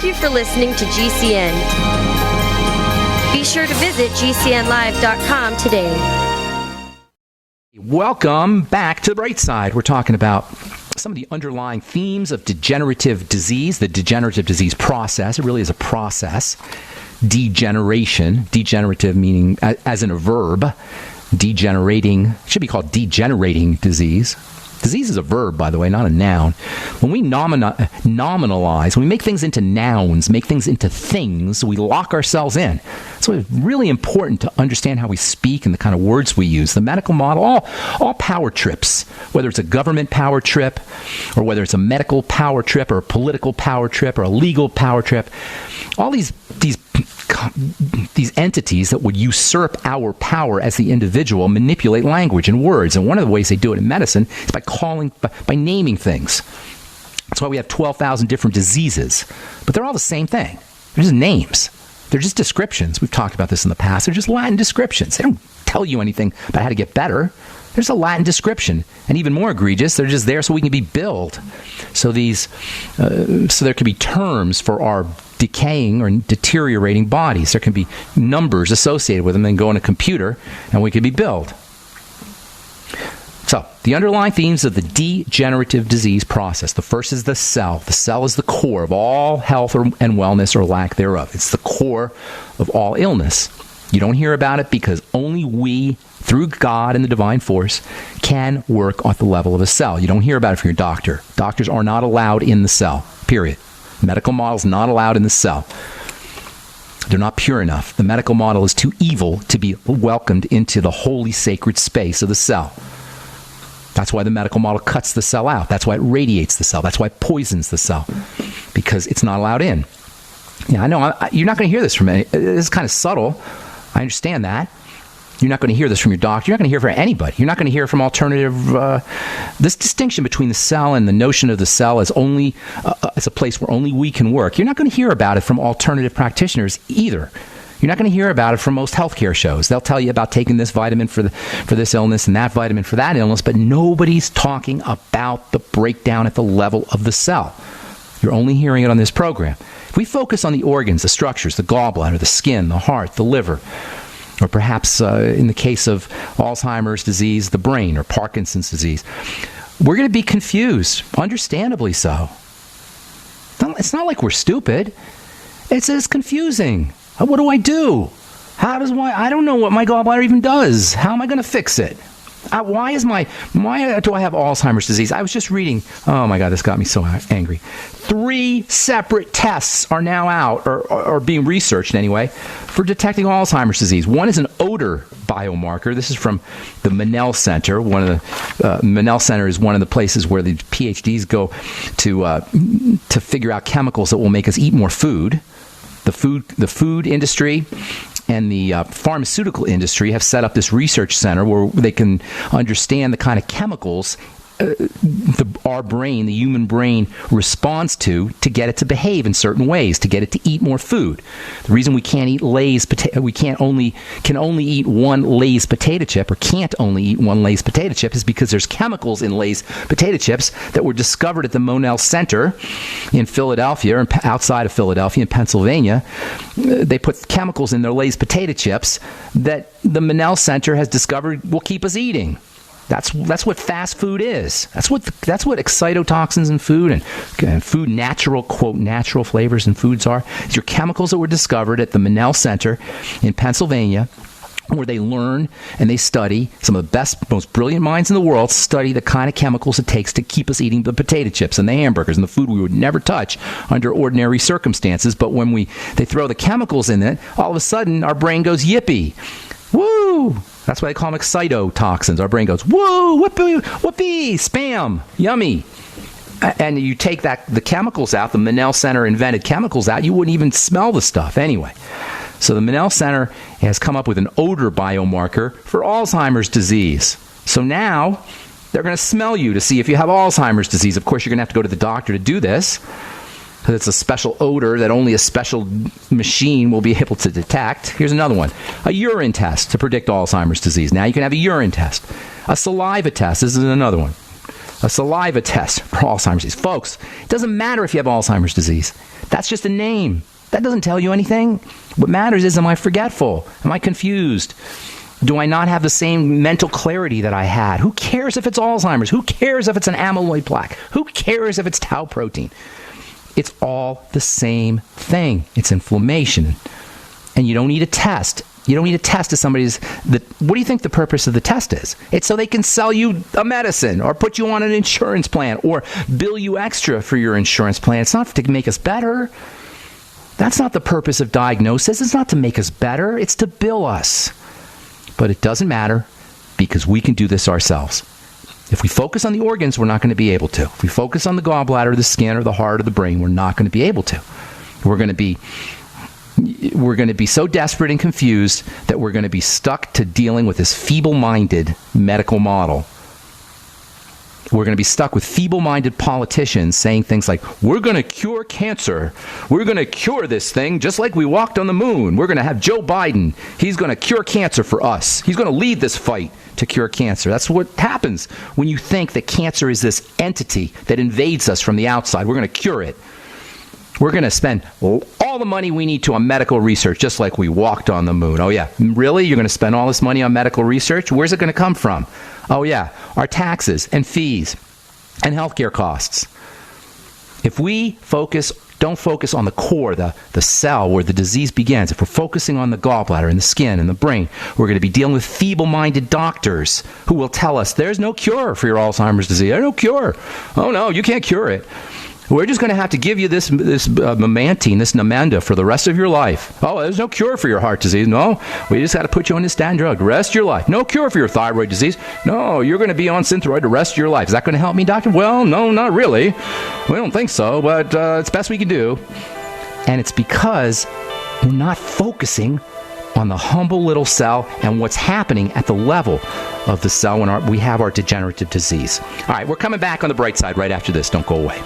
Thank you for listening to GCN. Be sure to visit GCNlive.com today. Welcome back to the bright side. We're talking about some of the underlying themes of degenerative disease, the degenerative disease process. It really is a process. Degeneration, degenerative meaning as in a verb, degenerating, it should be called degenerating disease. Disease is a verb, by the way, not a noun. When we nominalize, when we make things into nouns, make things into things, we lock ourselves in. So it's really important to understand how we speak and the kind of words we use. The medical model, all power trips, whether it's a government power trip or whether it's a medical power trip or a political power trip or a legal power trip, all these entities that would usurp our power as the individual manipulate language and words. And one of the ways they do it in medicine is by naming things. That's why we have 12,000 different diseases. But they're all the same thing. They're just names. They're just descriptions. We've talked about this in the past. They're just Latin descriptions. They don't tell you anything about how to get better. There's a Latin description. And even more egregious, they're just there so we can be billed. So there can be terms for our decaying or deteriorating bodies. There can be numbers associated with them and go on a computer and we can be billed. So, the underlying themes of the degenerative disease process. The first is the cell. The cell is the core of all health and wellness or lack thereof. It's the core of all illness. You don't hear about it because only we, through God and the divine force, can work at the level of a cell. You don't hear about it from your doctor. Doctors are not allowed in the cell, period. Medical model is not allowed in the cell. They're not pure enough. The medical model is too evil to be welcomed into the holy, sacred space of the cell. That's why the medical model cuts the cell out. That's why it radiates the cell. That's why it poisons the cell, because it's not allowed in. Yeah, I know. You're not going to hear this from any. It's kind of subtle. I understand that. You're not going to hear this from your doctor. You're not going to hear it from anybody. You're not going to hear it from alternative. This distinction between the cell and the notion of the cell as only as a place where only we can work. You're not going to hear about it from alternative practitioners either. You're not going to hear about it from most healthcare shows. They'll tell you about taking this vitamin for this illness and that vitamin for that illness, but nobody's talking about the breakdown at the level of the cell. You're only hearing it on this program. If we focus on the organs, the structures, the gallbladder, the skin, the heart, the liver, or perhaps in the case of Alzheimer's disease, the brain, or Parkinson's disease, we're going to be confused, understandably so. It's not like we're stupid. It's confusing. What do I do? I don't know what my gallbladder even does. How am I going to fix it? Why do I have Alzheimer's disease? I was just reading. Oh my God, this got me so angry. 3 separate tests are now out, or being researched anyway, for detecting Alzheimer's disease. One is an odor biomarker. This is from the Menel Center. Menel Center is one of the places where the PhDs go to figure out chemicals that will make us eat more food. The food industry and the pharmaceutical industry have set up this research center where they can understand the kind of chemicals our brain, the human brain, responds to get it to behave in certain ways, to get it to eat more food. The reason we can't eat Lay's can only eat one Lay's potato chip, or can't only eat one Lay's potato chip, is because there's chemicals in Lay's potato chips that were discovered at the Monel Center in Philadelphia, or outside of Philadelphia in Pennsylvania. They put chemicals in their Lay's potato chips that the Monel Center has discovered will keep us eating. That's what fast food is. That's what excitotoxins in food and food natural, quote, natural flavors in foods are. These are chemicals that were discovered at the Monel Center in Pennsylvania, where they learn and they study. Some of the best, most brilliant minds in the world study the kind of chemicals it takes to keep us eating the potato chips and the hamburgers and the food we would never touch under ordinary circumstances. But when they throw the chemicals in it, all of a sudden our brain goes yippee. Woo! That's why they call them excitotoxins. Our brain goes, woo, whoopee, whoopee, spam, yummy. And you take the chemicals out, the Monel Center invented chemicals out, you wouldn't even smell the stuff anyway. So the Monel Center has come up with an odor biomarker for Alzheimer's disease. So now they're going to smell you to see if you have Alzheimer's disease. Of course, you're going to have to go to the doctor to do this, because it's a special odor that only a special machine will be able to detect. Here's another one. A urine test to predict Alzheimer's disease. Now you can have a urine test. A saliva test. This is another one. a saliva test for Alzheimer's disease. Folks, it doesn't matter if you have Alzheimer's disease. That's just a name. That doesn't tell you anything. What matters is, am I forgetful? Am I confused? Do I not have the same mental clarity that I had? Who cares if it's Alzheimer's? Who cares if it's an amyloid plaque? Who cares if it's tau protein? It's all the same thing. It's inflammation. And you don't need a test. You don't need a test to somebody's... What do you think the purpose of the test is? It's so they can sell you a medicine or put you on an insurance plan or bill you extra for your insurance plan. It's not to make us better. That's not the purpose of diagnosis. It's not to make us better. It's to bill us. But it doesn't matter because we can do this ourselves. If we focus on the organs, we're not going to be able to. If we focus on the gallbladder, the skin, or the heart, or the brain, we're not going to be able to. We're going to be so desperate and confused that we're going to be stuck to dealing with this feeble-minded medical model. We're going to be stuck with feeble-minded politicians saying things like, we're going to cure cancer. We're going to cure this thing just like we walked on the moon. We're going to have Joe Biden. He's going to cure cancer for us. He's going to lead this fight to cure cancer. That's what happens when you think that cancer is this entity that invades us from the outside. We're going to cure it. We're going to spend all the money we need to on medical research, just like we walked on the moon. Oh, yeah. Really? You're going to spend all this money on medical research? Where's it going to come from? Oh, yeah. Our taxes and fees and healthcare costs. If we don't focus on the core, the cell where the disease begins, if we're focusing on the gallbladder and the skin and the brain, we're going to be dealing with feeble-minded doctors who will tell us there's no cure for your Alzheimer's disease. There's no cure. Oh, no, you can't cure it. We're just going to have to give you this memantine, this Namenda, for the rest of your life. Oh, there's no cure for your heart disease. No, we just got to put you on this stand drug the rest of your life. No cure for your thyroid disease. No, you're going to be on Synthroid the rest of your life. Is that going to help me, doctor? Well, no, not really. We don't think so, but it's best we can do. And it's because we're not focusing on the humble little cell and what's happening at the level of the cell when we have our degenerative disease. All right, we're coming back on the bright side right after this. Don't go away.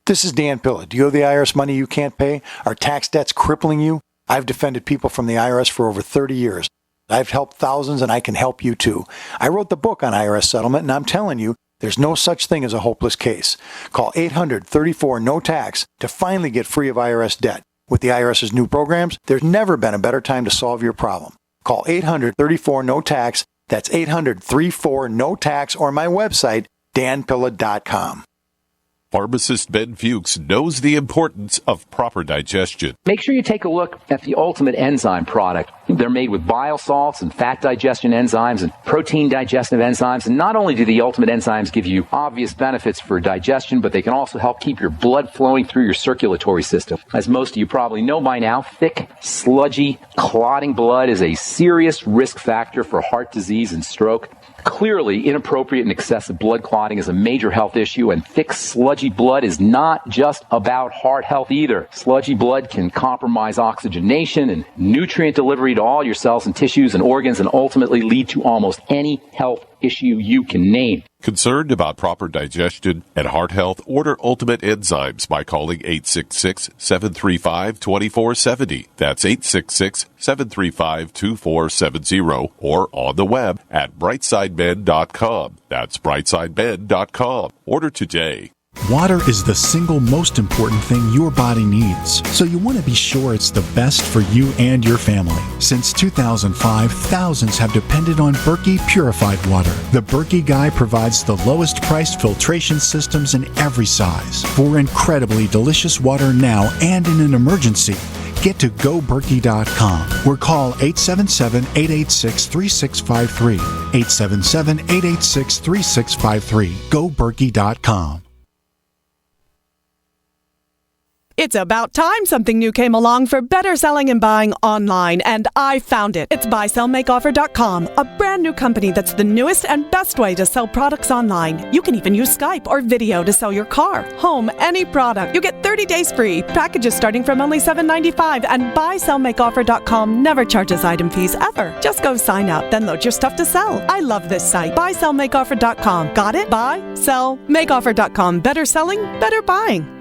This is Dan Pilla. Do you owe the IRS money you can't pay? Are tax debts crippling you? I've defended people from the IRS for over 30 years. I've helped thousands, and I can help you too. I wrote the book on IRS settlement, and I'm telling you, there's no such thing as a hopeless case. Call 800-34-NO-TAX to finally get free of IRS debt. With the IRS's new programs, there's never been a better time to solve your problem. Call 800-34-NO-TAX. That's 800-34-NO-TAX, or my website, danpilla.com. Pharmacist Ben Fuchs knows the importance of proper digestion. Make sure you take a look at the Ultimate Enzyme product. They're made with bile salts and fat digestion enzymes and protein digestive enzymes. And not only do the Ultimate Enzymes give you obvious benefits for digestion, but they can also help keep your blood flowing through your circulatory system. As most of you probably know by now, thick, sludgy, clotting blood is a serious risk factor for heart disease and stroke. Clearly, inappropriate and excessive blood clotting is a major health issue, and thick, sludgy blood is not just about heart health either. Sludgy blood can compromise oxygenation and nutrient delivery to all your cells and tissues and organs, and ultimately lead to almost any health issue you can name. Concerned about proper digestion and heart health? Order Ultimate Enzymes by calling 866-735-2470. That's 866-735-2470, or on the web at brightsideben.com. That's brightsideben.com. Order today. Water is the single most important thing your body needs, so you want to be sure it's the best for you and your family. Since 2005, thousands have depended on Berkey purified water. The Berkey Guy provides the lowest priced filtration systems in every size. For incredibly delicious water now and in an emergency, get to GoBerkey.com or call 877-886-3653. 877-886-3653. GoBerkey.com. It's about time something new came along for better selling and buying online, and I found it. It's BuySellMakeOffer.com, a brand new company that's the newest and best way to sell products online. You can even use Skype or video to sell your car, home, any product. You get 30 days free, packages starting from only $7.95, and BuySellMakeOffer.com never charges item fees ever. Just go sign up, then load your stuff to sell. I love this site. BuySellMakeOffer.com. Got it? BuySellMakeOffer.com. Better selling, better buying.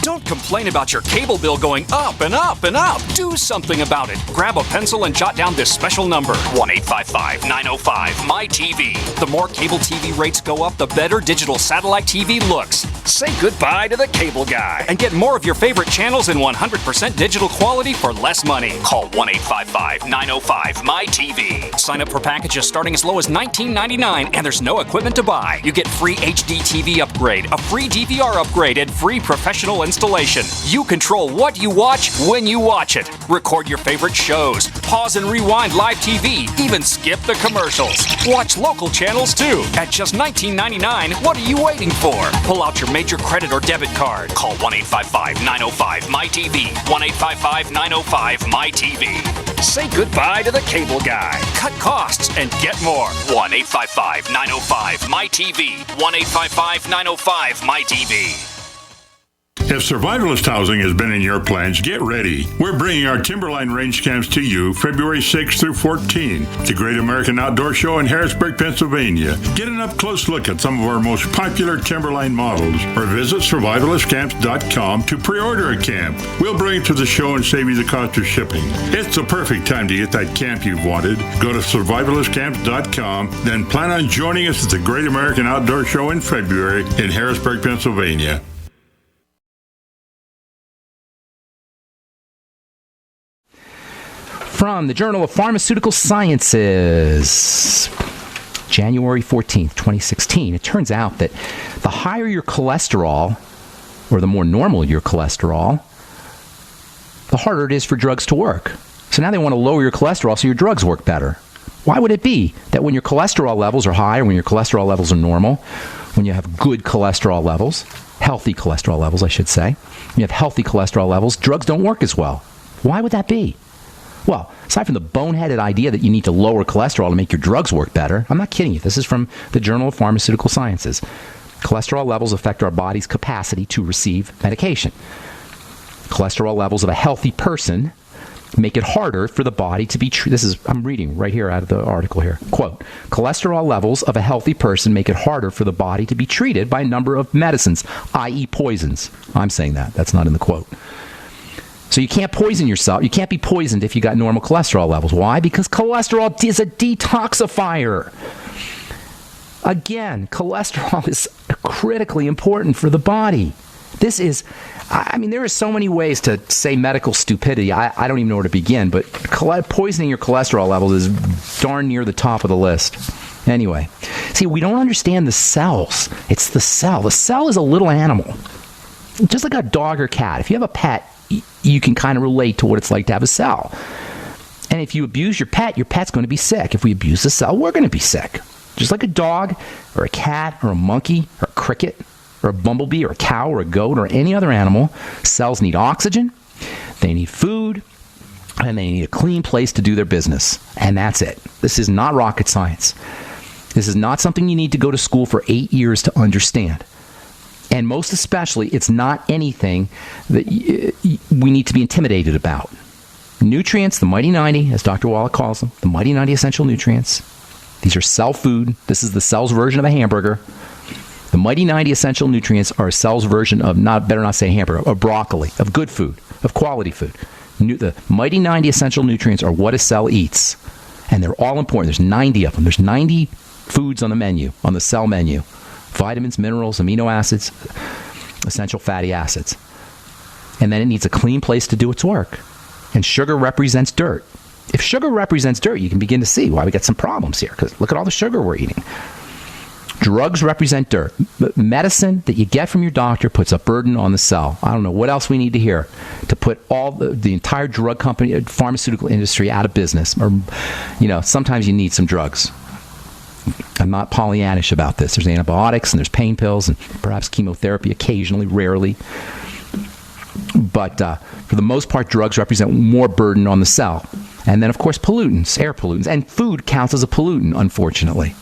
Don't complain about your cable bill going up and up and up. Do something about it. Grab a pencil and jot down this special number, 1-855-905-MY-TV. The more cable TV rates go up, the better digital satellite TV looks. Say goodbye to the cable guy and get more of your favorite channels in 100% digital quality for less money. Call 1-855-905-MY-TV. Sign up for packages starting as low as $19.99, and there's no equipment to buy. You get free HD TV upgrade, a free DVR upgrade, and free professional installation. You control what you watch when you watch it. Record your favorite shows, pause and rewind live TV, even skip the commercials. Watch local channels too. At just $19.99, what are you waiting for? Pull out your major credit or debit card. Call 1-855-905-MY-TV. 1-855-905-MY-TV. Say goodbye to the cable guy. Cut costs and get more. 1-855-905-MY-TV. 1-855-905-MY-TV. If survivalist housing has been in your plans, get ready. We're bringing our Timberline range camps to you February 6th through 14th. The Great American Outdoor Show in Harrisburg, Pennsylvania. Get an up-close look at some of our most popular Timberline models or visit survivalistcamps.com to pre-order a camp. We'll bring it to the show and save you the cost of shipping. It's the perfect time to get that camp you've wanted. Go to survivalistcamps.com, then plan on joining us at the Great American Outdoor Show in February in Harrisburg, Pennsylvania. From the Journal of Pharmaceutical Sciences, January 14th, 2016, it turns out that the higher your cholesterol, or the more normal your cholesterol, the harder it is for drugs to work. So now they want to lower your cholesterol so your drugs work better. Why would it be that when your cholesterol levels are high, or when your cholesterol levels are normal, when you have good cholesterol levels, healthy cholesterol levels, I should say, when you have healthy cholesterol levels, drugs don't work as well? Why would that be? Well, aside from the boneheaded idea that you need to lower cholesterol to make your drugs work better, I'm not kidding you. This is from the Journal of Pharmaceutical Sciences. Cholesterol levels affect our body's capacity to receive medication. Cholesterol levels of a healthy person make it harder for the body to be treated. I'm reading right here out of the article here. Quote, cholesterol levels of a healthy person make it harder for the body to be treated by a number of medicines, i.e. poisons. I'm saying that. That's not in the quote. So you can't poison yourself. You can't be poisoned if you got normal cholesterol levels. Why? Because cholesterol is a detoxifier. Again, cholesterol is critically important for the body. This is, I mean, there are so many ways to say medical stupidity. I don't even know where to begin, but poisoning your cholesterol levels is darn near the top of the list. Anyway, see, we don't understand the cells. It's the cell. The cell is a little animal. Just like a dog or cat. If you have a pet, you can kind of relate to what it's like to have a cell. And if you abuse your pet's going to be sick. If we abuse the cell, we're going to be sick. Just like a dog or a cat or a monkey or a cricket or a bumblebee or a cow or a goat or any other animal, cells need oxygen, they need food, and they need a clean place to do their business. And that's it. This is not rocket science. This is not something you need to go to school for 8 years to understand. And most especially, it's not anything that we need to be intimidated about. Nutrients, the Mighty 90, as Dr. Wallach calls them, the Mighty 90 essential nutrients. These are cell food. This is the cell's version of a hamburger. The Mighty 90 essential nutrients are a cell's version of, better not say hamburger, of broccoli, of good food, of quality food. The Mighty 90 essential nutrients are what a cell eats. And they're all important. There's 90 of them. There's 90 foods on the menu, on the cell menu. Vitamins, minerals, amino acids, essential fatty acids. And then it needs a clean place to do its work. And sugar represents dirt. If sugar represents dirt, you can begin to see why we got some problems here. Because look at all the sugar we're eating. Drugs represent dirt. Medicine that you get from your doctor puts a burden on the cell. I don't know what else we need to hear to put all the entire drug company, pharmaceutical industry out of business. Or, sometimes you need some drugs. I'm not Pollyannish about this. There's antibiotics and there's pain pills and perhaps chemotherapy occasionally, rarely. But for the most part, drugs represent more burden on the cell. And then, of course, pollutants, air pollutants. And food counts as a pollutant, unfortunately.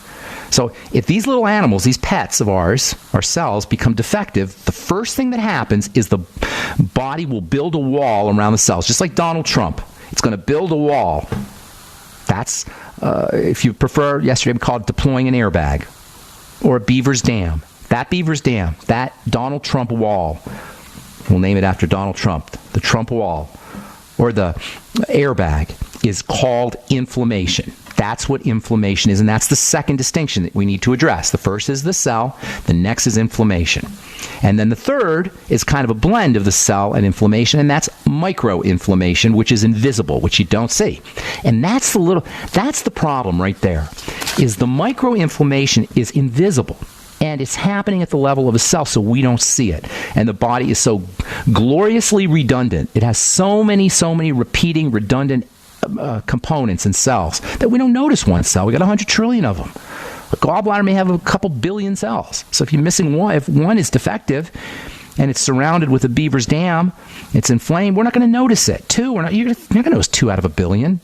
So if these little animals, these pets of ours, our cells, become defective, the first thing that happens is the body will build a wall around the cells, just like Donald Trump. It's going to build a wall. That's, if you prefer, yesterday we called it deploying an airbag or a beaver's dam. That beaver's dam, that Donald Trump wall we'll name it after Donald Trump, the Trump wall, or the airbag, is called inflammation. That's what inflammation is, and that's the second distinction that we need to address. The first is the cell, the next is inflammation. And then the third is kind of a blend of the cell and inflammation, and that's microinflammation, which is invisible, which you don't see. And that's the problem right there, is the microinflammation is invisible. And it's happening at the level of a cell, so we don't see it. And the body is so gloriously redundant. It has so many repeating, redundant components and cells that we don't notice one cell. We got 100 trillion of them. A gallbladder may have a couple billion cells. So if you're missing one, if one is defective and it's surrounded with a beaver's dam, it's inflamed, we're not going to notice it. You're not going to notice 2 out of a billion,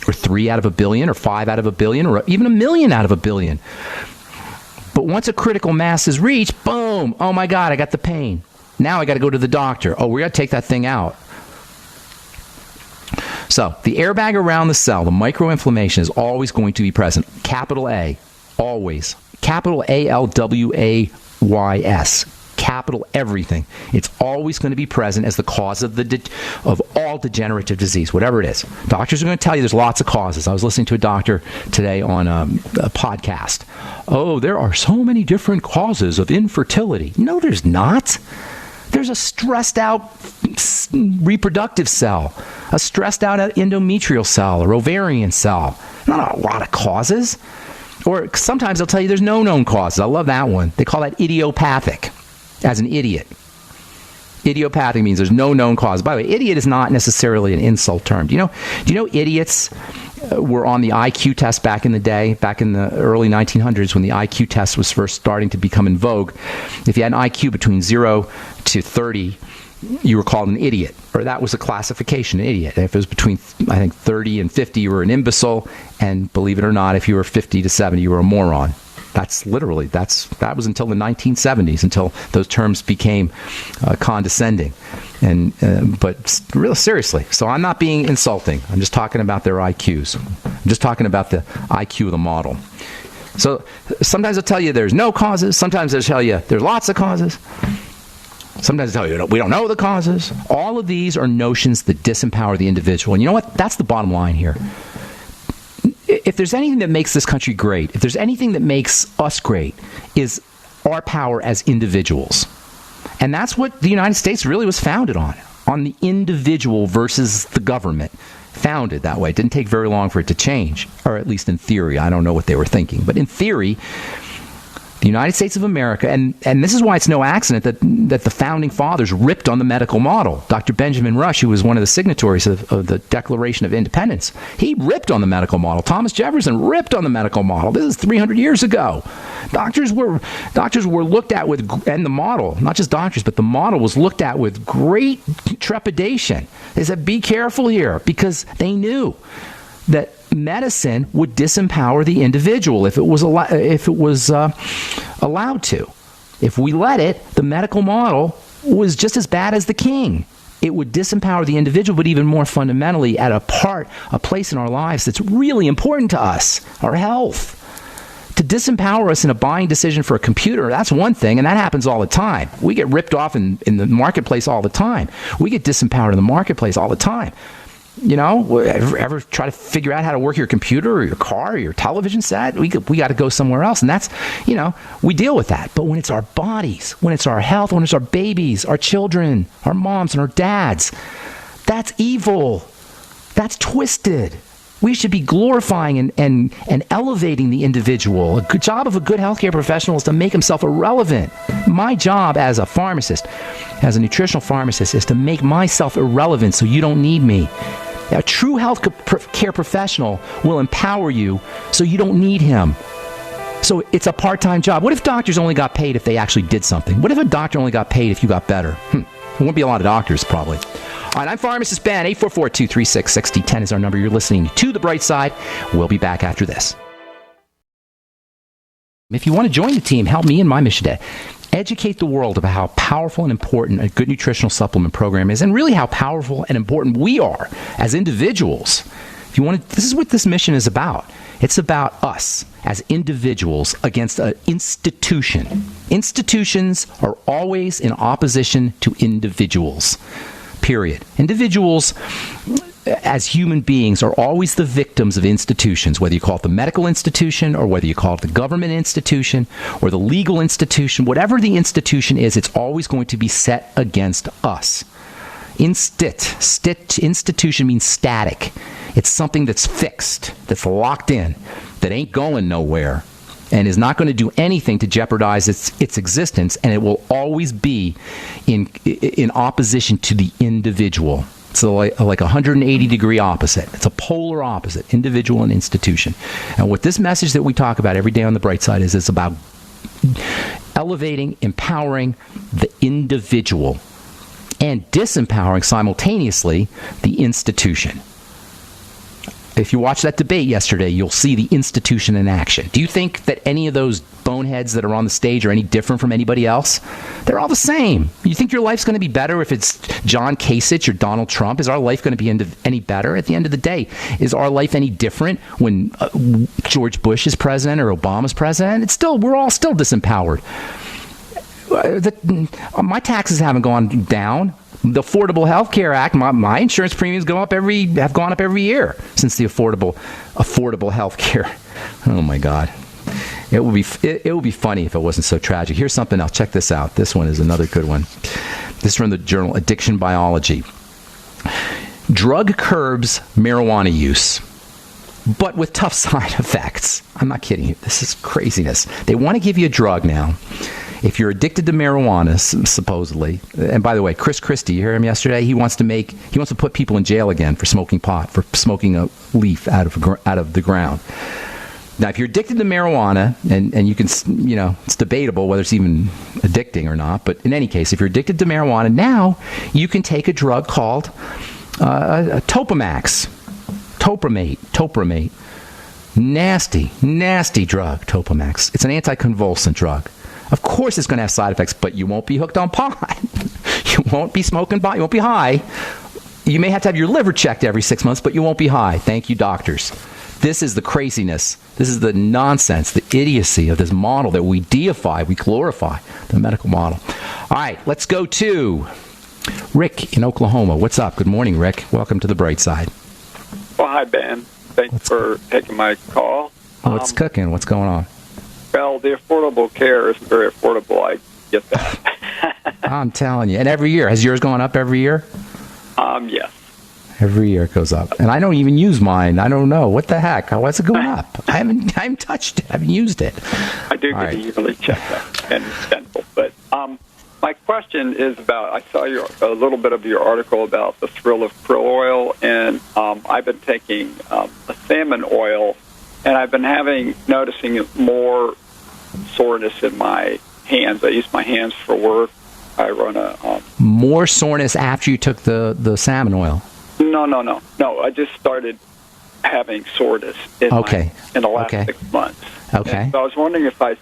or 3 out of a billion, or 5 out of a billion, or even 1 million out of a billion. But once a critical mass is reached, boom, oh my God, I got the pain. Now I got to go to the doctor. Oh, we got to take that thing out. So the airbag around the cell, the microinflammation, is always going to be present. Capital A, always. Capital ALWAYS. Capital everything. It's always going to be present as the cause of all degenerative disease, whatever it is. Doctors are going to tell you there's lots of causes. I was listening to a doctor today on a podcast. Oh, there are so many different causes of infertility. No, there's not. There's a stressed out reproductive cell, a stressed out endometrial cell, or ovarian cell. Not a lot of causes. Or sometimes they'll tell you there's no known causes. I love that one. They call that idiopathic, as an idiot. Idiopathic means there's no known cause. By the way, idiot is not necessarily an insult term. Do you know idiots were on the IQ test back in the day, back in the early 1900s when the IQ test was first starting to become in vogue? If you had an IQ between 0 to 30, you were called an idiot, or that was a classification, an idiot. If it was between, I think, 30 and 50, you were an imbecile, and believe it or not, if you were 50 to 70, you were a moron. That was until the 1970s, until those terms became condescending. But really seriously, so I'm not being insulting. I'm just talking about their IQs. I'm just talking about the IQ of the model. So sometimes they'll tell you there's no causes. Sometimes they'll tell you there's lots of causes. Sometimes they'll tell you we don't know the causes. All of these are notions that disempower the individual. And you know what? That's the bottom line here. If there's anything that makes this country great, if there's anything that makes us great, is our power as individuals. And that's what the United States really was founded on the individual versus the government. Founded that way. It didn't take very long for it to change, or at least in theory. I don't know what they were thinking. But in theory, the United States of America, and this is why it's no accident that the founding fathers ripped on the medical model. Dr. Benjamin Rush, who was one of the signatories of the Declaration of Independence, he ripped on the medical model. Thomas Jefferson ripped on the medical model. This is 300 years ago. Doctors were looked at with, and the model, not just doctors, but the model was looked at with great trepidation. They said, be careful here, because they knew that medicine would disempower the individual if it was allowed to. If we let it, the medical model was just as bad as the king. It would disempower the individual, but even more fundamentally, at a place in our lives that's really important to us, our health. To disempower us in a buying decision for a computer, that's one thing, and that happens all the time. We get ripped off in the marketplace all the time. We get disempowered in the marketplace all the time. Ever try to figure out how to work your computer or your car or your television set? We got to go somewhere else. And that's, we deal with that. But when it's our bodies, when it's our health, when it's our babies, our children, our moms and our dads, that's evil. That's twisted. We should be glorifying and elevating the individual. A good job of a good healthcare professional is to make himself irrelevant. My job as a pharmacist, as a nutritional pharmacist, is to make myself irrelevant so you don't need me. A true health care professional will empower you so you don't need him. So it's a part-time job. What if doctors only got paid if they actually did something? What if a doctor only got paid if you got better? There won't be a lot of doctors, probably. All right, I'm Pharmacist Ben. 844-236-6010 is our number. You're listening to The Bright Side. We'll be back after this. If you want to join the team, help me in my mission to educate the world about how powerful and important a good nutritional supplement program is, and really how powerful and important we are as individuals. If you want to, this is what this mission is about. It's about us as individuals against an institution. Institutions are always in opposition to individuals. Period. Individuals, as human beings, are always the victims of institutions, whether you call it the medical institution or whether you call it the government institution or the legal institution. Whatever the institution is, it's always going to be set against us. Institution means static. It's something that's fixed, that's locked in, that ain't going nowhere, and is not going to do anything to jeopardize its existence, and it will always be in opposition to the individual. It's like a 180-degree opposite. It's a polar opposite, individual and institution. And what this message that we talk about every day on The Bright Side is about elevating, empowering the individual and disempowering simultaneously the institution. If you watch that debate yesterday, you'll see the institution in action. Do you think that any of those boneheads that are on the stage are any different from anybody else? They're all the same. You think your life's going to be better if it's John Kasich or Donald Trump? Is our life going to be any better? At the end of the day, is our life any different when George Bush is president or Obama's president? We're all still disempowered. My taxes haven't gone down. The Affordable Health Care Act, my insurance premiums have gone up every year since the Affordable Health Care. Oh my God, it would be funny if it wasn't so tragic. Here's something else. Check this out. This one is another good one. This is from the journal Addiction Biology. Drug curbs marijuana use, but with tough side effects. I'm not kidding you. This is craziness. They want to give you a drug now. If you're addicted to marijuana, supposedly, and by the way, Chris Christie, you hear him yesterday? He wants to put people in jail again for smoking pot, for smoking a leaf out of the ground. Now, if you're addicted to marijuana, and you can, it's debatable whether it's even addicting or not, but in any case, if you're addicted to marijuana, now you can take a drug called Topamax, Topramate. Nasty drug, Topamax. It's an anticonvulsant drug. Of course it's going to have side effects, but you won't be hooked on pot. You won't be smoking pot. You won't be high. You may have to have your liver checked every 6 months, but you won't be high. Thank you, doctors. This is the craziness. This is the nonsense, the idiocy of this model that we deify, we glorify, the medical model. All right, let's go to Rick in Oklahoma. What's up? Good morning, Rick. Welcome to The Bright Side. Well, hi, Ben. Thanks for taking my call. What's cooking? What's going on? Well, the affordable care isn't very affordable. I get that. I'm telling you. And every year. Has yours gone up every year? Yes. Every year it goes up. And I don't even use mine. I don't know. What the heck? Why's it going up? I haven't touched it. I haven't used it. I do get a yearly checkup and dental. But my question is about, I saw a little bit of your article about the thrill of krill oil, and I've been taking a salmon oil, and I've been noticing more soreness in my hands. I use my hands for work. I run a... More soreness after you took the salmon oil? No. I just started having soreness in the last 6 months. Okay. And so I was wondering if the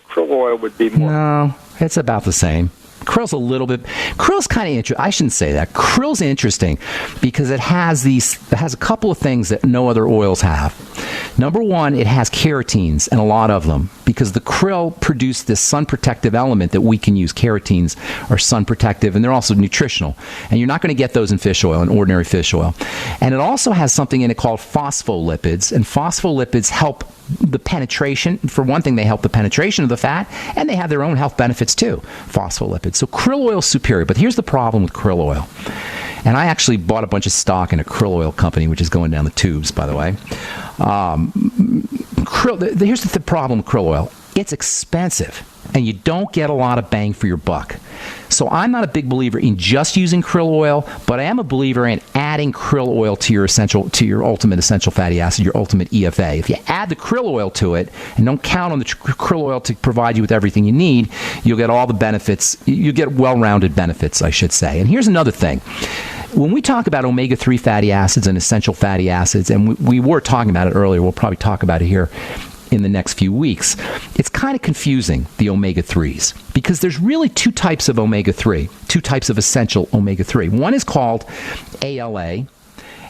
krill oil would be more... No, it's about the same. Krill's kind of interesting. I shouldn't say that. Krill's interesting because it has a couple of things that no other oils have. Number one, it has carotenes, and a lot of them, because the krill produce this sun protective element that we can use. Carotenes are sun protective, and they're also nutritional. And you're not going to get those in fish oil, in ordinary fish oil. And it also has something in it called phospholipids, and phospholipids help the penetration. For one thing, they help the penetration of the fat, and they have their own health benefits too, phospholipids. So krill oil is superior, but here's the problem with krill oil. And I actually bought a bunch of stock in a krill oil company, which is going down the tubes, by the way. Here's the problem with krill oil. It's expensive, and you don't get a lot of bang for your buck. So I'm not a big believer in just using krill oil, but I am a believer in adding krill oil to your ultimate essential fatty acid, your ultimate EFA. If you add the krill oil to it and don't count on the krill oil to provide you with everything you need, you'll get all the benefits. You get well-rounded benefits, I should say. And here's another thing. When we talk about omega-3 fatty acids and essential fatty acids, and we were talking about it earlier, we'll probably talk about it here in the next few weeks, it's kind of confusing, the omega-3s, because there's really two types of omega-3, two types of essential omega-3. One is called ALA,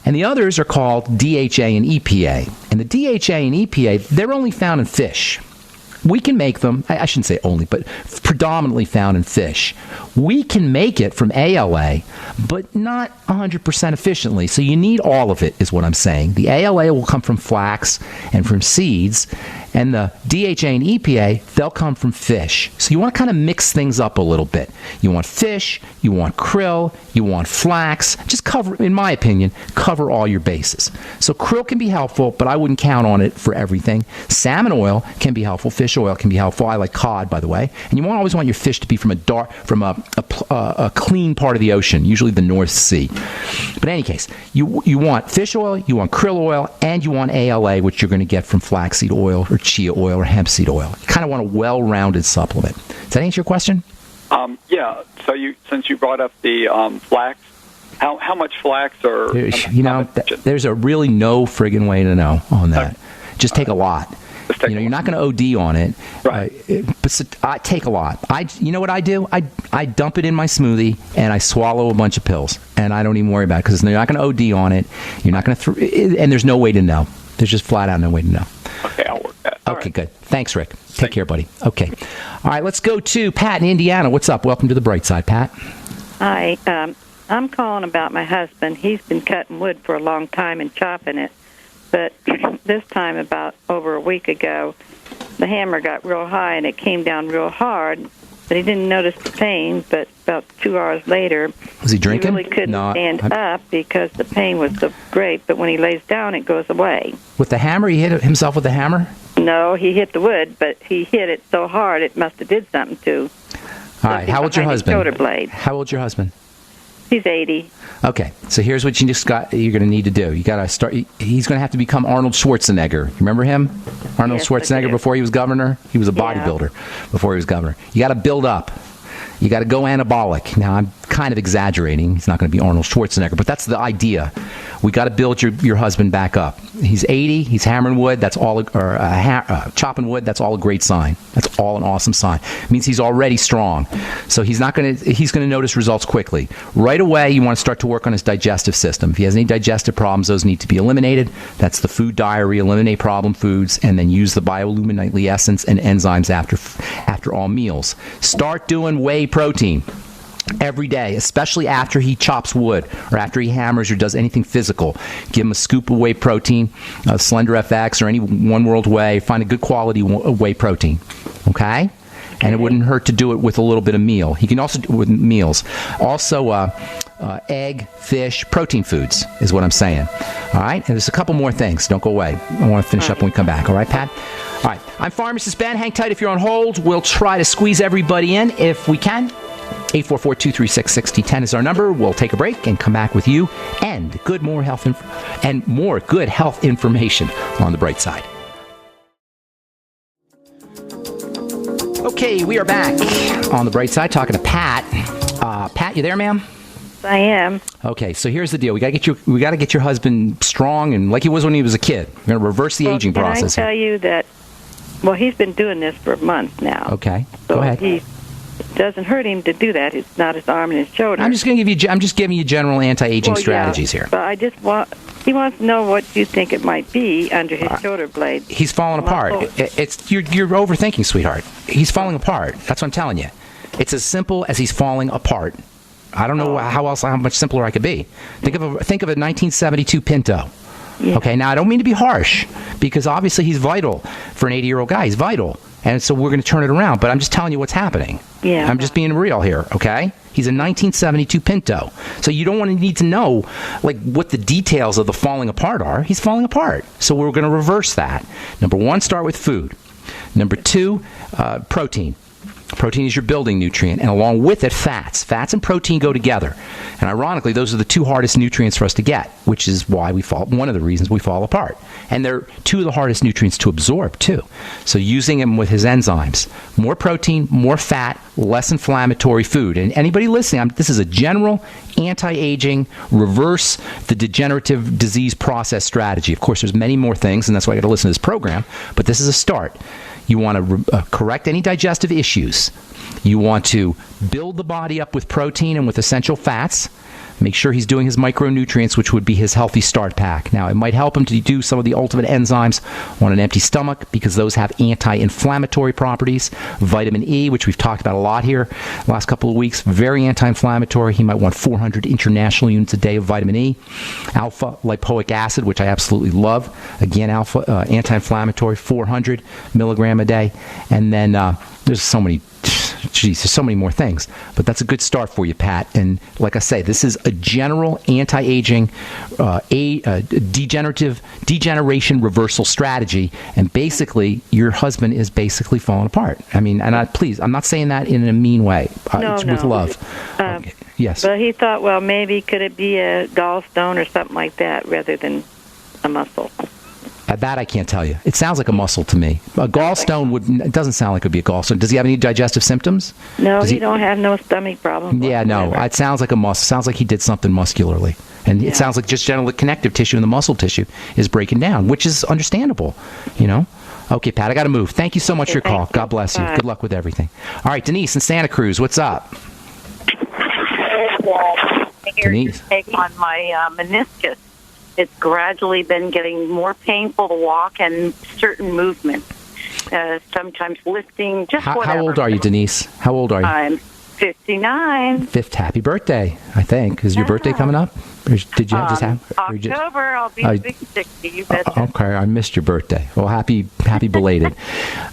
And the others are called DHA and EPA. And the DHA and EPA, they're only found in fish. We can make them, I shouldn't say only, but predominantly found in fish. We can make it from ALA, but not 100% efficiently. So you need all of it, is what I'm saying. The ALA will come from flax and from seeds, and the DHA and EPA, they'll come from fish. So you want to kind of mix things up a little bit. You want fish, you want krill, you want flax. Just cover, in my opinion, cover all your bases. So krill can be helpful, but I wouldn't count on it for everything. Salmon oil can be helpful. Fish oil can be helpful. I like cod, by the way. And you won't always want your fish to be from a clean part of the ocean, usually the North Sea. But in any case, you want fish oil, you want krill oil, and you want ALA, which you're going to get from flaxseed oil or chia oil or hemp seed oil. You kind of want a well-rounded supplement. Does that answer your question? Yeah. So since you brought up the flax, how much flax or there's a really no friggin' way to know on that. Just take a lot. You're not going to OD on it, right? But I take a lot. You know what I do? I dump it in my smoothie and I swallow a bunch of pills, and I don't even worry about it because you're not going to OD on it. You're not going to, and there's no way to know. There's just flat out no way to know. Okay, I'll work that. Okay, good. Thanks, Rick. Take care, buddy. Okay. All right, let's go to Pat in Indiana. What's up? Welcome to the Bright Side, Pat. Hi. I'm calling about my husband. He's been cutting wood for a long time and chopping it. But this time, about over a week ago, the hammer got real high and it came down real hard. But he didn't notice the pain. But about 2 hours later, was he drinking? He really couldn't stand up because the pain was so great. But when he lays down, it goes away. With the hammer? He hit himself with the hammer? No, he hit the wood, but he hit it so hard it must have did something to. All right. How old's your husband? Shoulder blade. How old's your husband? He's 80. Okay, so here's what you're going to need to do. You got to start. He's going to have to become Arnold Schwarzenegger. Remember him? Arnold Schwarzenegger before he was governor. He was a bodybuilder before he was governor. You got to build up. You got to go anabolic. Now, I'm kind of exaggerating. He's not going to be Arnold Schwarzenegger, but that's the idea. We got to build your husband back up. He's 80. He's hammering wood. That's all, chopping wood. That's all a great sign. That's all an awesome sign. It means he's already strong. So he's going to notice results quickly. Right away, you want to start to work on his digestive system. If he has any digestive problems, those need to be eliminated. That's the food diary. Eliminate problem foods, and then use the bioluminescent essence and enzymes after all meals. Start doing whey protein every day, especially after he chops wood or after he hammers or does anything physical. Give him a scoop of whey protein, Slender FX or any One World Whey. Find a good quality whey protein, okay? And it wouldn't hurt to do it with a little bit of meal. He can also do it with meals. Also, egg, fish, protein foods is what I'm saying. All right? And there's a couple more things. Don't go away. I want to finish up when we come back. All right, Pat? All right. I'm Pharmacist Ben. Hang tight if you're on hold. We'll try to squeeze everybody in if we can. 844-236-6010 is our number. We'll take a break and come back with you and more good health information on the Bright Side. Okay, we are back on the Bright Side talking to Pat. Pat, you there, ma'am? I am. Okay, so here's the deal. We got to get your husband strong and like he was when he was a kid. We're going to reverse the aging process. Can I tell you that? Well, he's been doing this for a month now. Okay, so go ahead. It doesn't hurt him to do that. It's not his arm and his shoulder. I'm just giving you general anti-aging strategies here. But he wants to know what you think it might be under his shoulder blade. He's falling apart. You're overthinking, sweetheart. He's falling apart. That's what I'm telling you. It's as simple as he's falling apart. I don't know how much simpler I could be. Think of a 1972 Pinto. Yeah. Okay, now I don't mean to be harsh because obviously he's vital for an 80-year-old guy. He's vital. And so we're going to turn it around, but I'm just telling you what's happening. Yeah. I'm just being real here, okay? He's a 1972 Pinto. So you don't need to know like what the details of the falling apart are. He's falling apart. So we're going to reverse that. Number one, start with food. Number two, protein. Protein is your building nutrient, and along with it, fats. Fats and protein go together. And ironically, those are the two hardest nutrients for us to get, which is why one of the reasons we fall apart. And they're two of the hardest nutrients to absorb, too. So using them with his enzymes. More protein, more fat, less inflammatory food. And anybody listening, this is a general anti-aging, reverse the degenerative disease process strategy. Of course, there's many more things, and that's why you got to listen to this program, but this is a start. You want to correct any digestive issues. You want to build the body up with protein and with essential fats. Make sure he's doing his micronutrients, which would be his Healthy Start Pack. Now, it might help him to do some of the ultimate enzymes on an empty stomach because those have anti-inflammatory properties. Vitamin E, which we've talked about a lot here the last couple of weeks, very anti-inflammatory. He might want 400 international units a day of vitamin E. Alpha lipoic acid, which I absolutely love. Again, alpha anti-inflammatory, 400 milligram a day. And then there's so many more things. But that's a good start for you, Pat. And like I say, this is a general anti-aging, degeneration reversal strategy. And basically, your husband is basically falling apart. I mean, and please, I'm not saying that in a mean way. It's with love. Okay. Yes. But he thought, well, maybe could it be a gallstone or something like that rather than a muscle? That I can't tell you. It sounds like a muscle to me. A gallstone it doesn't sound like it would be a gallstone. Does he have any digestive symptoms? No, he don't have no stomach problems. Yeah, no. It sounds like a muscle. It sounds like he did something muscularly. And it sounds like just general connective tissue in the muscle tissue is breaking down, which is understandable, you know? Okay, Pat, I got to move. Thank you so much for your call. God bless you. Good luck with everything. All right, Denise in Santa Cruz, what's up? Denise. Take on my meniscus. It's gradually been getting more painful to walk and certain movements. Sometimes lifting, just whatever. How old are you, Denise? How old are you? I'm 59. Happy birthday, I think. Is your birthday coming up? Or did you just have? October, I'll be 60. You betcha. Okay, I missed your birthday. Well, happy belated.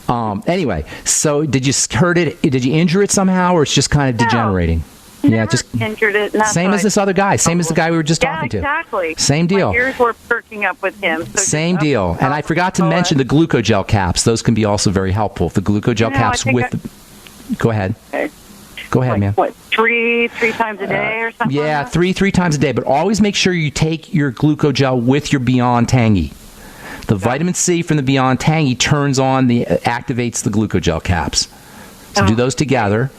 Anyway, so did you hurt it? Did you injure it somehow, or it's just kind of degenerating? Never just injured it. Same as this other guy. Same as the guy we were just talking to. Exactly. Same deal. My ears were perking up with him. So same deal. And I forgot to mention the glucogel caps. Those can be also very helpful. The glucogel caps Go ahead. Okay. Go ahead, man. What, three times a day or something? Yeah, like three times a day. But always make sure you take your glucogel with your Beyond Tangy. The vitamin C from the Beyond Tangy activates the glucogel caps. So do those together.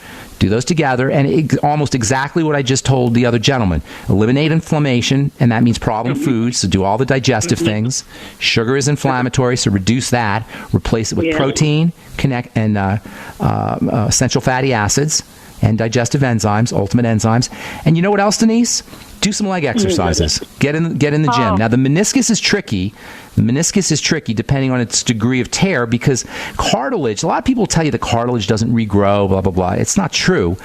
And almost exactly what I just told the other gentleman. Eliminate inflammation, and that means problem foods, so do all the digestive things. Sugar is inflammatory, so reduce that. Replace it with protein, and essential fatty acids, and digestive enzymes, ultimate enzymes. And you know what else, Denise? Do some leg exercises. Get in the gym. Now, the meniscus is tricky. The meniscus is tricky depending on its degree of tear because cartilage, a lot of people tell you the cartilage doesn't regrow, blah, blah, blah. It's not true.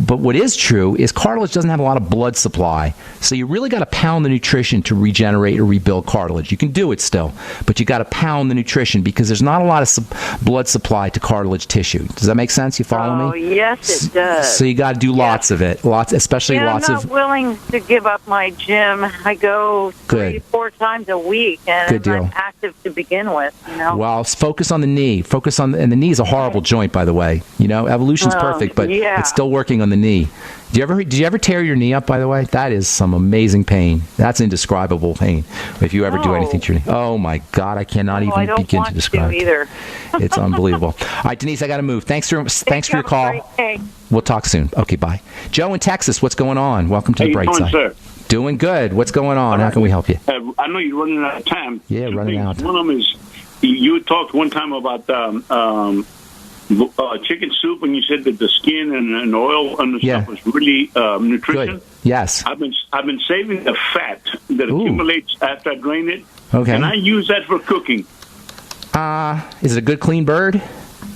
But what is true is cartilage doesn't have a lot of blood supply. So you really got to pound the nutrition to regenerate or rebuild cartilage. You can do it still, but you got to pound the nutrition because there's not a lot of blood supply to cartilage tissue. Does that make sense? You follow me? Oh, yes, it does. So you got to do lots of it. Especially lots of... I'm not willing to give up my gym. I go 3-4 times a week. And Good deal. I'm active to begin with, you know. Well, focus on the knee. And the knee is a horrible joint, by the way. You know, evolution's perfect, but it's still working on the knee. Did you ever tear your knee up, by the way? That is some amazing pain. That's indescribable pain. If you ever do anything to your knee. Oh, my God. I cannot even begin to describe it. Either. It's unbelievable. All right, Denise, I got to move. Thanks for your call. We'll talk soon. Okay, bye. Joe in Texas, what's going on? Welcome to the Bright Side. Sir? Doing good. What's going on? How can we help you? I know you're running out of time. Yeah, running out. One of them is you talked one time about chicken soup, and you said that the skin and oil and the stuff was really nutrition. Good. Yes. I've been saving the fat that accumulates after I drain it. Okay. And I use that for cooking. Is it a good clean bird?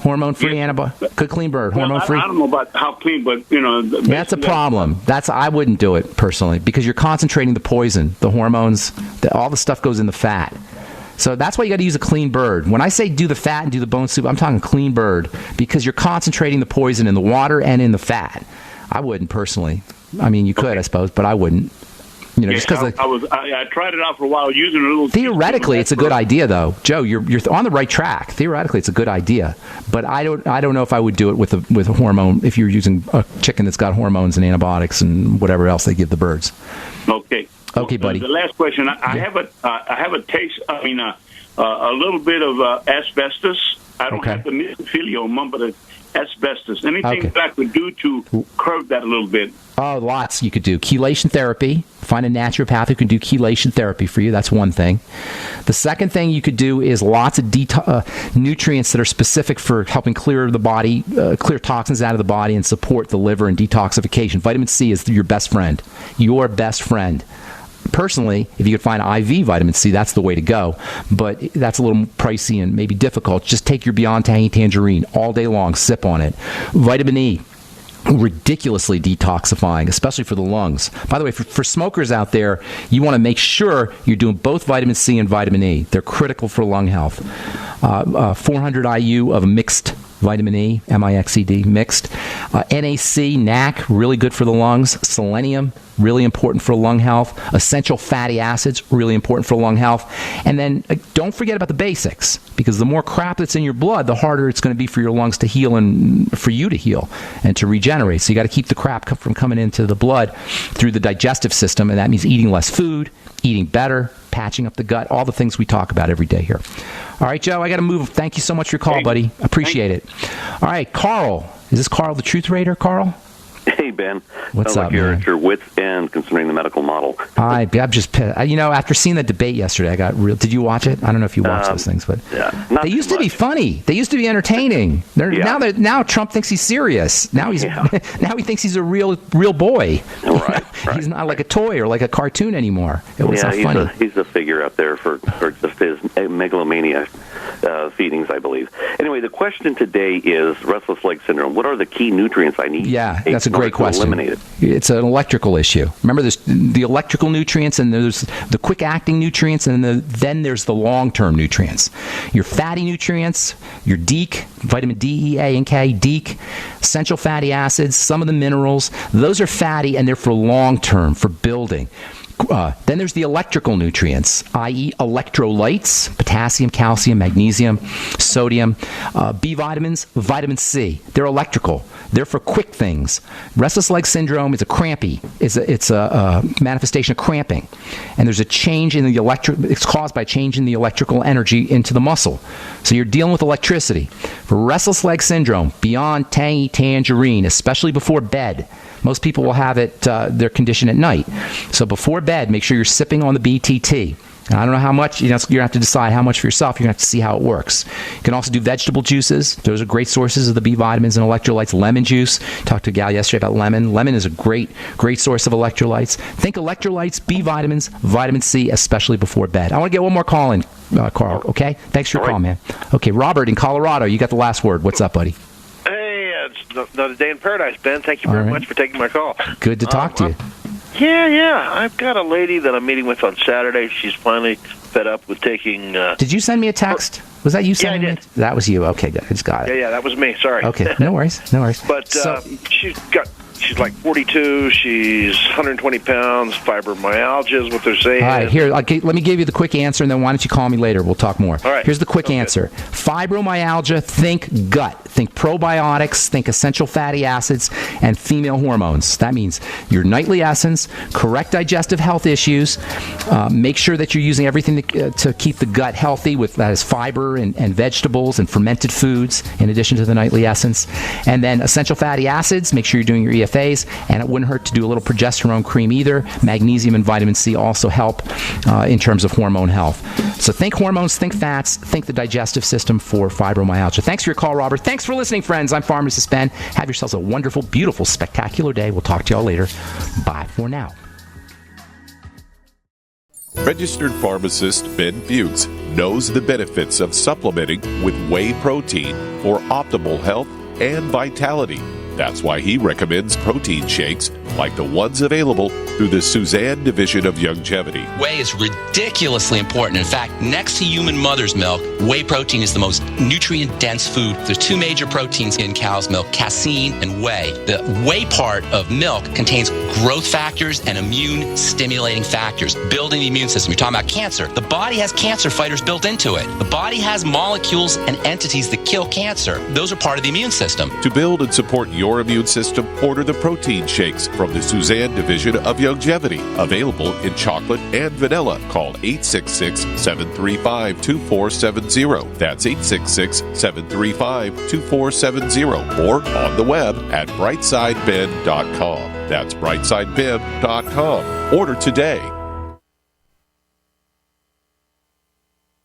Hormone-free antibiotic. Good clean bird. Hormone-free. I don't know about how clean, but you know. That's a problem. I wouldn't do it personally because you're concentrating the poison, the hormones, all the stuff goes in the fat. So that's why you got to use a clean bird. When I say do the fat and do the bone soup, I'm talking clean bird because you're concentrating the poison in the water and in the fat. I wouldn't personally. I mean, you could, I suppose, but I wouldn't. You know, just because I tried it out for a while using a little. Theoretically, it's a good idea, though, Joe. You're on the right track. Theoretically, it's a good idea, but I don't know if I would do it with a hormone if you're using a chicken that's got hormones and antibiotics and whatever else they give the birds. Okay. Okay, buddy. The last question. I have a taste. I mean, a little bit of asbestos. I don't have the mesothelioma, but asbestos. Anything that I could do to curb that a little bit? Oh, lots you could do. Chelation therapy. Find a naturopath who can do chelation therapy for you. That's one thing. The second thing you could do is lots of nutrients that are specific for helping clear the body, clear toxins out of the body and support the liver and detoxification. Vitamin C is your best friend. Your best friend. Personally, if you could find IV vitamin C, that's the way to go. But that's a little pricey and maybe difficult. Just take your Beyond Tangy Tangerine all day long. Sip on it. Vitamin E. Ridiculously detoxifying, especially for the lungs. By the way, for smokers out there, you want to make sure you're doing both vitamin C and vitamin E. They're critical for lung health. 400 IU of mixed vitamin E, MIXED, mixed. NAC, NAC, really good for the lungs. Selenium, really important for lung health. Essential fatty acids, really important for lung health. And then don't forget about the basics, because the more crap that's in your blood, the harder it's going to be for your lungs to heal and for you to heal and to regenerate. So you got to keep the crap from coming into the blood through the digestive system, and that means eating less food, eating better, patching up the gut, all the things we talk about every day here. All right, Joe, I got to move. Thank you so much for your call, buddy. Appreciate it. All right, Karl. Is this Karl the Truth Raider, Karl? Hey, Ben. What's up, you're man? at your wit's end concerning the medical model. I'm just pissed. After seeing the debate yesterday, I got real. Did you watch it? I don't know if you watch those things, but they used to be funny. They used to be entertaining. Now Trump thinks he's serious. Now he thinks he's a real boy. Right. He's not like a toy or like a cartoon anymore. It's not funny. He's a figure out there for his megalomania feedings, I believe. Anyway, the question today is restless leg syndrome. What are the key nutrients I need? Yeah, that's a great question. Eliminate it. It's an electrical issue. Remember, there's the electrical nutrients, and there's the quick-acting nutrients, and then there's the long-term nutrients. Your fatty nutrients, your DEEK, vitamin D, E, A, and K, DEEK, essential fatty acids, some of the minerals. Those are fatty, and they're for long-term, for building. Then there's the electrical nutrients, i.e. electrolytes, potassium, calcium, magnesium, sodium, B vitamins, vitamin C. They're electrical. They're for quick things. Restless leg syndrome is it's a manifestation of cramping. And there's a change in the it's caused by a change in the electrical energy into the muscle. So you're dealing with electricity. For restless leg syndrome, Beyond Tangy Tangerine, especially before bed. Most people will have their condition at night. So before bed, make sure you're sipping on the BTT. And I don't know how much, you're going to have to decide how much for yourself. You're going to have to see how it works. You can also do vegetable juices. Those are great sources of the B vitamins and electrolytes. Lemon juice. Talked to a gal yesterday about lemon. Lemon is a great source of electrolytes. Think electrolytes, B vitamins, vitamin C, especially before bed. I want to get one more call in, Karl, okay? Thanks for your call, man. Okay, Robert in Colorado, you got the last word. What's up, buddy? It's another day in paradise, Ben. Thank you very much for taking my call. Good to talk to you. Yeah. I've got a lady that I'm meeting with on Saturday. She's finally fed up with taking... Did you send me a text? Was that you sending me? That was you. Okay, good. I just got it. Yeah, that was me. Sorry. Okay, no worries. But she's like 42. She's 120 pounds. Fibromyalgia is what they're saying. All right, here, let me give you the quick answer, and then why don't you call me later? We'll talk more. All right. Here's the quick answer. Fibromyalgia, think gut. Think probiotics, think essential fatty acids, and female hormones. That means your nightly essence, correct digestive health issues, make sure that you're using everything to keep the gut healthy, that is fiber and vegetables and fermented foods, in addition to the nightly essence. And then essential fatty acids, make sure you're doing your EFAs, and it wouldn't hurt to do a little progesterone cream either. Magnesium and vitamin C also help in terms of hormone health. So think hormones, think fats, think the digestive system for fibromyalgia. Thanks for your call, Robert. Thanks for listening, friends. I'm Pharmacist Ben. Have yourselves a wonderful, beautiful, spectacular day. We'll talk to y'all later. Bye for now. Registered pharmacist Ben Fuchs knows the benefits of supplementing with whey protein for optimal health and vitality. That's why he recommends protein shakes like the ones available through the Suzanne Division of Longevity. Whey is ridiculously important. In fact, next to human mother's milk, whey protein is the most nutrient-dense food. There's two major proteins in cow's milk, casein and whey. The whey part of milk contains growth factors and immune-stimulating factors, building the immune system. You're talking about cancer. The body has cancer fighters built into it. The body has molecules and entities that kill cancer. Those are part of the immune system. To build and support your your immune system, order the protein shakes from the Suzanne Division of Longevity. Available in chocolate and vanilla. Call 866-735-2470. That's 866-735-2470. Or on the web at brightsideben.com. That's brightsideben.com. Order today.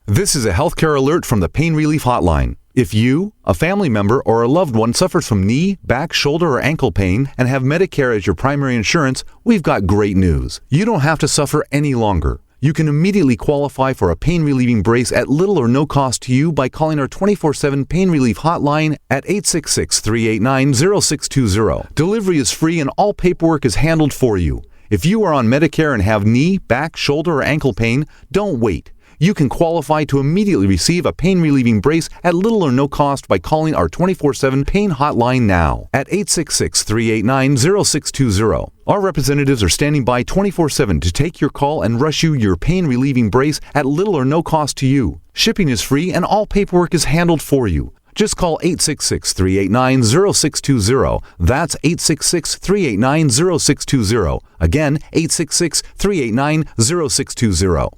This is a healthcare alert from the Pain Relief Hotline. If you, a family member, or a loved one suffers from knee, back, shoulder, or ankle pain and have Medicare as your primary insurance, we've got great news. You don't have to suffer any longer. You can immediately qualify for a pain-relieving brace at little or no cost to you by calling our 24/7 Pain Relief Hotline at 866-389-0620. Delivery is free and all paperwork is handled for you. If you are on Medicare and have knee, back, shoulder, or ankle pain, don't wait. You can qualify to immediately receive a pain-relieving brace at little or no cost by calling our 24/7 Pain Hotline now at 866-389-0620. Our representatives are standing by 24/7 to take your call and rush you your pain-relieving brace at little or no cost to you. Shipping is free and all paperwork is handled for you. Just call 866-389-0620. That's 866-389-0620. Again, 866-389-0620.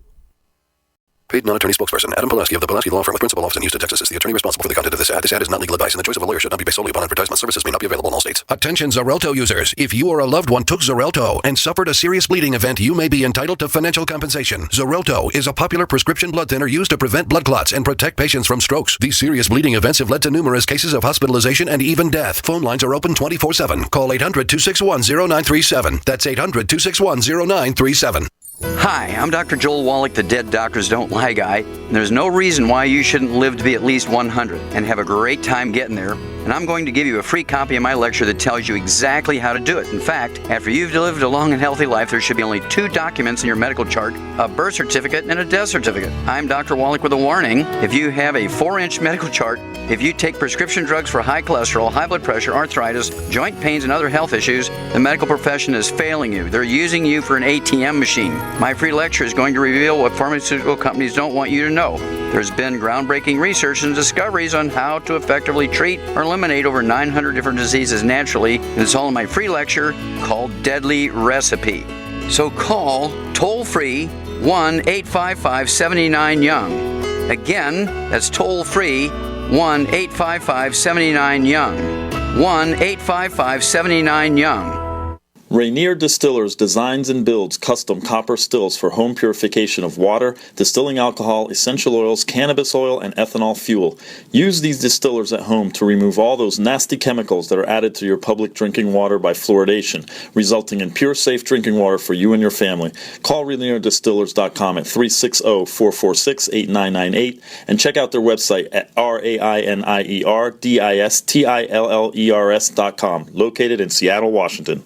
Paid non-attorney spokesperson Adam Pulaski of the Pulaski Law Firm with principal office in Houston, Texas is the attorney responsible for the content of this ad. This ad is not legal advice, and the choice of a lawyer should not be based solely upon advertisement. Services may not be available in all states. Attention Xarelto users. If you or a loved one took Xarelto and suffered a serious bleeding event, you may be entitled to financial compensation. Xarelto is a popular prescription blood thinner used to prevent blood clots and protect patients from strokes. These serious bleeding events have led to numerous cases of hospitalization and even death. Phone lines are open 24/7. Call 800-261-0937. That's 800-261-0937. Hi, I'm Dr. Joel Wallach, the Dead Doctors Don't Lie guy, and there's no reason why you shouldn't live to be at least 100 and have a great time getting there. And I'm going to give you a free copy of my lecture that tells you exactly how to do it. In fact, after you've lived a long and healthy life, there should be only 2 documents in your medical chart, a birth certificate and a death certificate. I'm Dr. Wallach with a warning. If you have a 4-inch medical chart, if you take prescription drugs for high cholesterol, high blood pressure, arthritis, joint pains, and other health issues, the medical profession is failing you. They're using you for an ATM machine. My free lecture is going to reveal what pharmaceutical companies don't want you to know. There's been groundbreaking research and discoveries on how to effectively treat or eliminate over 900 different diseases naturally, and it's all in my free lecture called Deadly Recipe. So call toll-free 1-855-79-YOUNG. Again, that's toll-free 1-855-79-YOUNG. 1-855-79-YOUNG. Rainier Distillers designs and builds custom copper stills for home purification of water, distilling alcohol, essential oils, cannabis oil, and ethanol fuel. Use these distillers at home to remove all those nasty chemicals that are added to your public drinking water by fluoridation, resulting in pure, safe drinking water for you and your family. Call RainierDistillers.com at 360-446-8998 and check out their website at RainierDistillers.com, located in Seattle, Washington.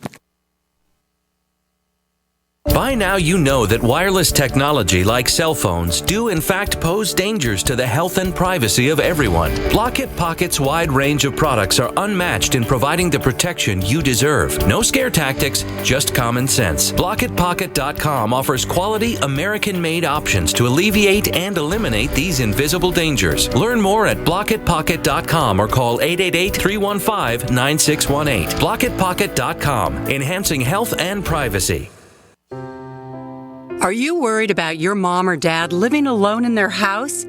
By now you know that wireless technology like cell phones do in fact pose dangers to the health and privacy of everyone. Block-It Pocket's wide range of products are unmatched in providing the protection you deserve. No scare tactics, just common sense. BlockItPocket.com offers quality American-made options to alleviate and eliminate these invisible dangers. Learn more at BlockItPocket.com or call 888-315-9618. BlockItPocket.com, enhancing health and privacy. Are you worried about your mom or dad living alone in their house?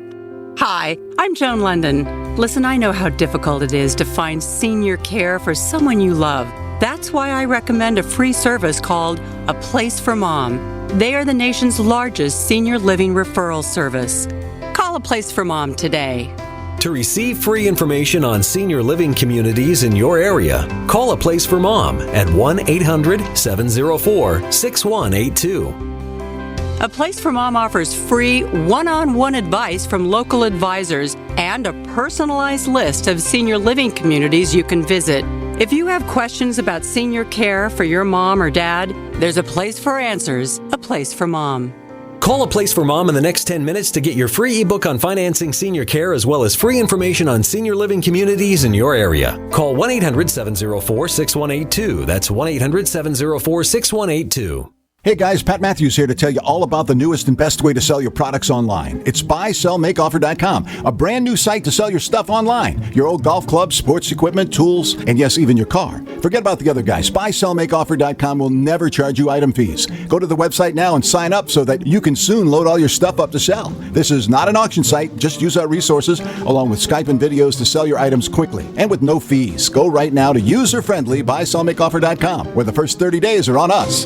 Hi, I'm Joan London. Listen, I know how difficult it is to find senior care for someone you love. That's why I recommend a free service called A Place for Mom. They are the nation's largest senior living referral service. Call A Place for Mom today. To receive free information on senior living communities in your area, call A Place for Mom at 1-800-704-6182. A Place for Mom offers free one-on-one advice from local advisors and a personalized list of senior living communities you can visit. If you have questions about senior care for your mom or dad, there's a place for answers, A Place for Mom. Call A Place for Mom in the next 10 minutes to get your free ebook on financing senior care as well as free information on senior living communities in your area. Call 1-800-704-6182. That's 1-800-704-6182. Hey guys, Pat Matthews here to tell you all about the newest and best way to sell your products online. It's buysellmakeoffer.com, a brand new site to sell your stuff online. Your old golf club, sports equipment, tools, and yes, even your car. Forget about the other guys. Buysellmakeoffer.com will never charge you item fees. Go to the website now and sign up so that you can soon load all your stuff up to sell. This is not an auction site. Just use our resources along with Skype and videos to sell your items quickly and with no fees. Go right now to user-friendly buysellmakeoffer.com, where the first 30 days are on us.